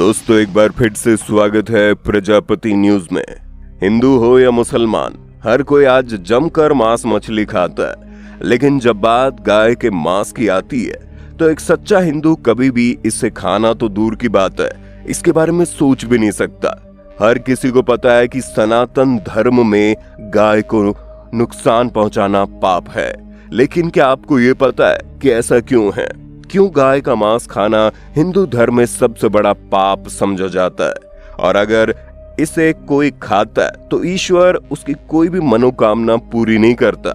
दोस्तों एक बार फिर से स्वागत है प्रजापति न्यूज में। हिंदू हो या मुसलमान, हर कोई आज जमकर मांस मछली खाता है, लेकिन जब बात गाय के मांस की आती है तो एक सच्चा हिंदू कभी भी इसे खाना तो दूर की बात है, इसके बारे में सोच भी नहीं सकता। हर किसी को पता है कि सनातन धर्म में गाय को नुकसान पहुंचाना पाप है, लेकिन क्या आपको ये पता है कि ऐसा क्यों है? क्यों गाय का मांस खाना हिंदू धर्म में सबसे बड़ा पाप समझा जाता है? और अगर इसे कोई खाता है तो ईश्वर उसकी कोई भी मनोकामना पूरी नहीं करता।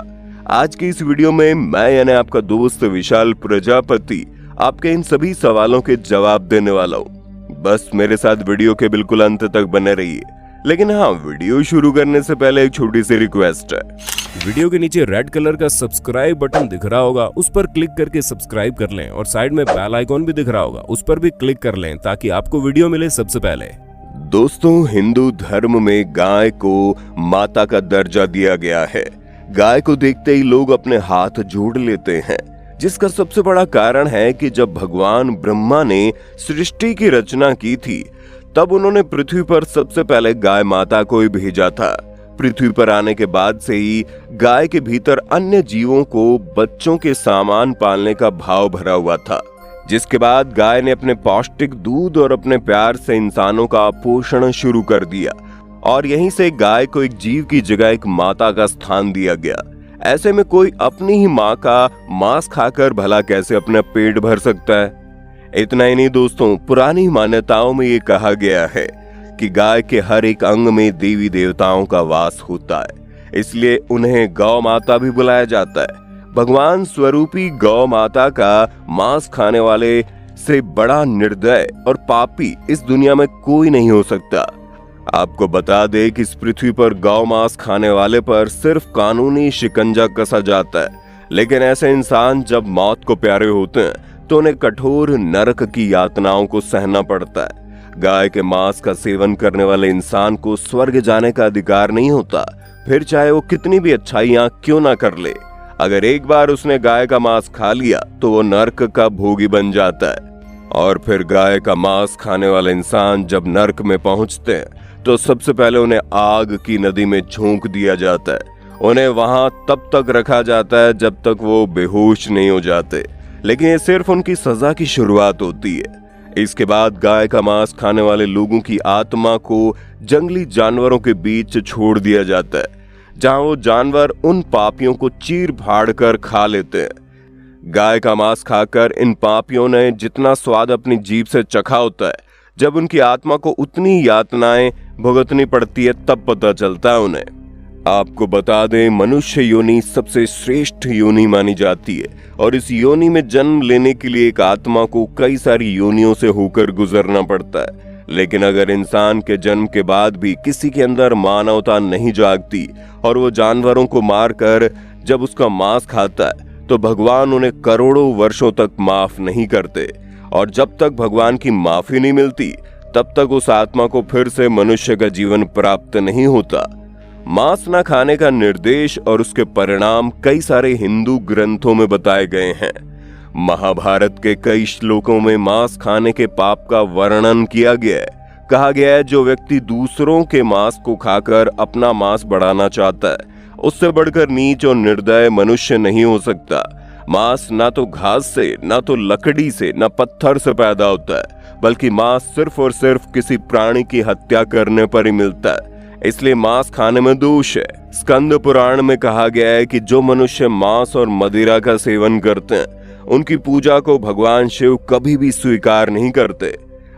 आज की इस वीडियो में मैं यानी आपका दोस्त विशाल प्रजापति आपके इन सभी सवालों के जवाब देने वाला हूँ। बस मेरे साथ वीडियो के बिल्कुल अंत तक बने रहिए। लेकिन हाँ, वीडियो शुरू करने से पहले एक छोटी सी रिक्वेस्ट है। वीडियो के नीचे रेड कलर का सब्सक्राइब बटन दिख रहा होगा, उस पर क्लिक करके सब्सक्राइब कर लें और साइड में बेल आइकॉन भी दिख रहा होगा, उस पर भी क्लिक कर लें ताकि आपको वीडियो मिले सबसे पहले। दोस्तों, हिंदू धर्म में गाय को माता का दर्जा दिया गया है। गाय को देखते ही लोग अपने हाथ जोड़ लेते हैं, जिसका सबसे बड़ा कारण है कि जब भगवान ब्रह्मा ने सृष्टि की रचना की थी तब उन्होंने पृथ्वी पर सबसे पहले गाय माता को ही भेजा था। पृथ्वी पर आने के बाद से ही गाय के भीतर अन्य जीवों को बच्चों के सामान पालने का भाव भरा हुआ था, जिसके बाद गाय ने अपने पौष्टिक दूध और अपने प्यार से इंसानों का पोषण शुरू कर दिया और यहीं से गाय को एक जीव की जगह एक माता का स्थान दिया गया। ऐसे में कोई अपनी ही माँ का मांस खाकर भला कैसे अपना पेट भर सकता है? इतना ही नहीं दोस्तों, पुरानी मान्यताओं में ये कहा गया है कि गाय के हर एक अंग में देवी देवताओं का वास होता है, इसलिए उन्हें गौ माता भी बुलाया जाता है। भगवान स्वरूपी गौ माता का मांस खाने वाले से बड़ा निर्दय और पापी इस दुनिया में कोई नहीं हो सकता। आपको बता दे कि इस पृथ्वी पर गौ मांस खाने वाले पर सिर्फ कानूनी शिकंजा कसा जाता है, लेकिन ऐसे इंसान जब मौत को प्यारे होते हैं तो उन्हें कठोर नरक की यातनाओं को सहना पड़ता है। गाय के मांस का सेवन करने वाले इंसान को स्वर्ग जाने का अधिकार नहीं होता, फिर चाहे वो कितनी भी अच्छाइयां क्यों ना कर ले। अगर एक बार उसने गाय का मांस खा लिया तो वो नरक का भोगी बन जाता है। और फिर गाय का मांस खाने वाले इंसान जब नरक में पहुंचते हैं तो सबसे पहले उन्हें आग की नदी में झोंक दिया जाता है। उन्हें वहां तब तक रखा जाता है जब तक वो बेहोश नहीं हो जाते, लेकिन ये सिर्फ उनकी सजा की शुरुआत होती है। इसके बाद गाय का मांस खाने वाले लोगों की आत्मा को जंगली जानवरों के बीच छोड़ दिया जाता है, जहां वो जानवर उन पापियों को चीर फाड़ कर खा लेते हैं। गाय का मांस खाकर इन पापियों ने जितना स्वाद अपनी जीभ से चखा होता है, जब उनकी आत्मा को उतनी यातनाएं भुगतनी पड़ती है तब पता चलता है उन्हें। आपको बता दें, मनुष्य योनि सबसे श्रेष्ठ योनि मानी जाती है और इस योनि में जन्म लेने के लिए एक आत्मा को कई सारी योनियों से होकर गुजरना पड़ता है। लेकिन अगर इंसान के जन्म के बाद भी किसी के अंदर मानवता नहीं जागती और वो जानवरों को मारकर जब उसका मांस खाता है तो भगवान उन्हें करोड़ों वर्षों तक माफ नहीं करते, और जब तक भगवान की माफी नहीं मिलती तब तक उस आत्मा को फिर से मनुष्य का जीवन प्राप्त नहीं होता। मांस न खाने का निर्देश और उसके परिणाम कई सारे हिंदू ग्रंथों में बताए गए हैं। महाभारत के कई श्लोकों में मांस खाने के पाप का वर्णन किया गया है। कहा गया है, जो व्यक्ति दूसरों के मांस को खाकर अपना मांस बढ़ाना चाहता है, उससे बढ़कर नीच और निर्दय मनुष्य नहीं हो सकता। मांस ना तो घास से, ना तो लकड़ी से, ना पत्थर से पैदा होता है, बल्कि मांस सिर्फ और सिर्फ किसी प्राणी की हत्या करने पर ही मिलता है। इसलिए मांस खाने में दोष है। स्कंद पुराण में कहा गया है कि जो मनुष्य मांस और मदिरा का सेवन करते हैं उनकी पूजा को भगवान शिव कभी भी स्वीकार नहीं करते।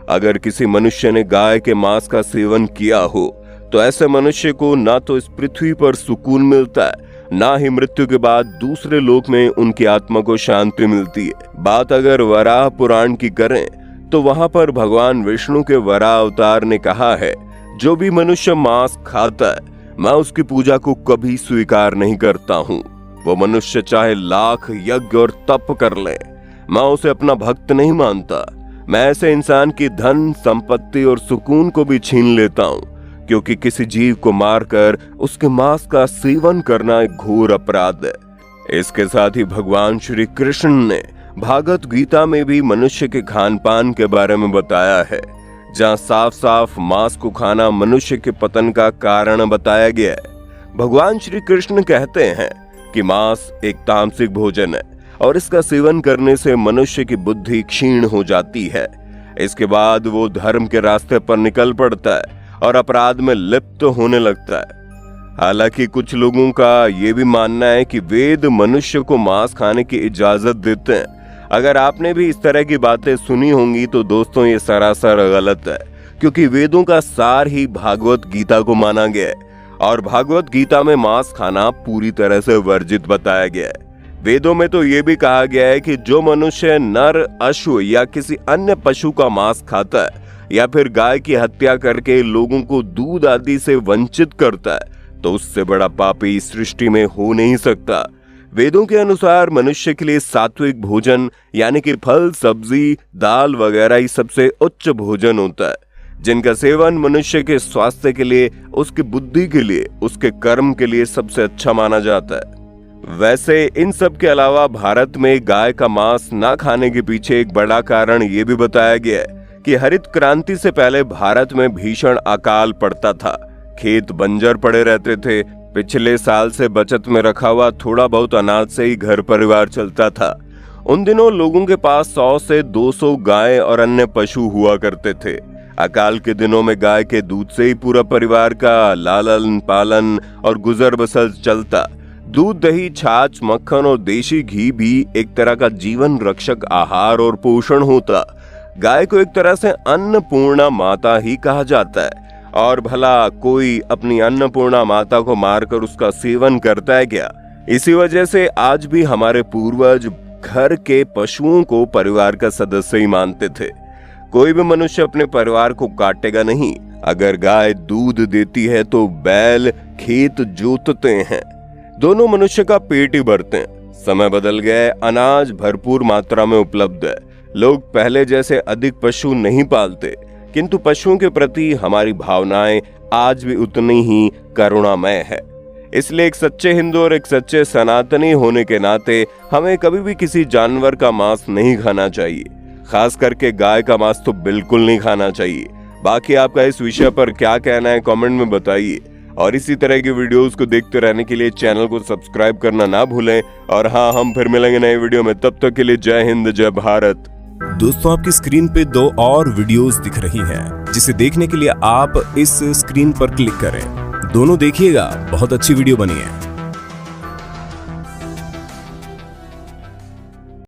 अगर किसी मनुष्य ने गाय के मांस का सेवन किया हो तो ऐसे मनुष्य को ना तो इस पृथ्वी पर सुकून मिलता है, ना ही मृत्यु के बाद दूसरे लोक में उनकी आत्मा को शांति मिलती है। बात अगर वराह पुराण की करें तो वहां पर भगवान विष्णु के वराह अवतार ने कहा है, जो भी मनुष्य मांस खाता है मैं उसकी पूजा को कभी स्वीकार नहीं करता हूँ। वो मनुष्य चाहे लाख यज्ञ और तप कर ले, मैं उसे अपना भक्त नहीं मानता। मैं ऐसे इंसान की धन संपत्ति और सुकून को भी छीन लेता हूँ, क्योंकि किसी जीव को मारकर उसके मांस का सेवन करना एक घोर अपराध है। इसके साथ ही भगवान श्री कृष्ण ने भागवत गीता में भी मनुष्य के खान पान के बारे में बताया है। जहां साफ साफ मांस को खाना मनुष्य के पतन का कारण बताया गया है। भगवान श्री कृष्ण कहते हैं कि मांस एक तामसिक भोजन है और इसका सेवन करने से मनुष्य की बुद्धि क्षीण हो जाती है। इसके बाद वो धर्म के रास्ते पर निकल पड़ता है और अपराध में लिप्त होने लगता है। हालांकि कुछ लोगों का ये भी मानना है कि वेद मनुष्य को मांस खाने की इजाजत देते हैं। अगर आपने भी इस तरह की बातें सुनी होंगी तो दोस्तों ये सरासर गलत है, क्योंकि वेदों का सार ही भागवत गीता को माना गया है और भागवत गीता में मांस खाना पूरी तरह से वर्जित बताया गया है। वेदों में तो ये भी कहा गया है कि जो मनुष्य नर, अश्व या किसी अन्य पशु का मांस खाता है या फिर गाय की हत्या करके लोगों को दूध आदि से वंचित करता है तो उससे बड़ा पापी इस सृष्टि में हो नहीं सकता। वेदों के अनुसार मनुष्य के लिए सात्विक भोजन यानी कि फल, सब्जी, दाल वगैरह ही सबसे उच्च भोजन होता है, जिनका सेवन मनुष्य के स्वास्थ्य के लिए, उसकी बुद्धि के लिए, उसके कर्म के लिए सबसे अच्छा माना जाता है। वैसे इन सब के अलावा भारत में गाय का मांस ना खाने के पीछे एक बड़ा कारण ये भी बताया गया है कि हरित क्रांति से पहले भारत में भीषण अकाल पड़ता था। खेत बंजर पड़े रहते थे। पिछले साल से बचत में रखा हुआ थोड़ा बहुत अनाज से ही घर परिवार चलता था। उन दिनों लोगों के पास 100 से 200 गाय और अन्य पशु हुआ करते थे। अकाल के दिनों में गाय के दूध से ही पूरा परिवार का लालन पालन और गुजर बसर चलता। दूध, दही, छाछ, मक्खन और देशी घी भी एक तरह का जीवन रक्षक आहार और पोषण होता। गाय को एक तरह से अन्नपूर्णा माता ही कहा जाता है। और भला कोई अपनी अन्नपूर्णा माता को मारकर उसका सेवन करता है क्या? इसी वजह से आज भी हमारे पूर्वज घर के पशुओं को परिवार का सदस्य ही मानते थे। कोई भी मनुष्य अपने परिवार को काटेगा नहीं। अगर गाय दूध देती है तो बैल खेत जोतते हैं। दोनों मनुष्य का पेट ही भरते हैं। समय बदल गया है, अनाज भरपूर मात्रा में उपलब्ध है। लोग पहले जैसे अधिक पशु नहीं पालते, किंतु पशुओं के प्रति हमारी भावनाएं आज भी उतनी ही करुणामय है। इसलिए एक सच्चे हिंदू और एक सच्चे सनातनी होने के नाते हमें कभी भी किसी जानवर का मांस नहीं खाना चाहिए। खास करके गाय का मांस तो बिल्कुल नहीं खाना चाहिए। बाकी आपका इस विषय पर क्या कहना है कमेंट में बताइए। और इसी तरह की वीडियोस को देखते रहने के लिए चैनल को सब्सक्राइब करना ना भूलें। और हाँ, हम फिर मिलेंगे नए वीडियो में। तब तक के लिए जय हिंद, जय भारत। दोस्तों, आपकी स्क्रीन पे 2 और वीडियोस दिख रही हैं, जिसे देखने के लिए आप इस स्क्रीन पर क्लिक करें। दोनों देखिएगा, बहुत अच्छी वीडियो बनी है।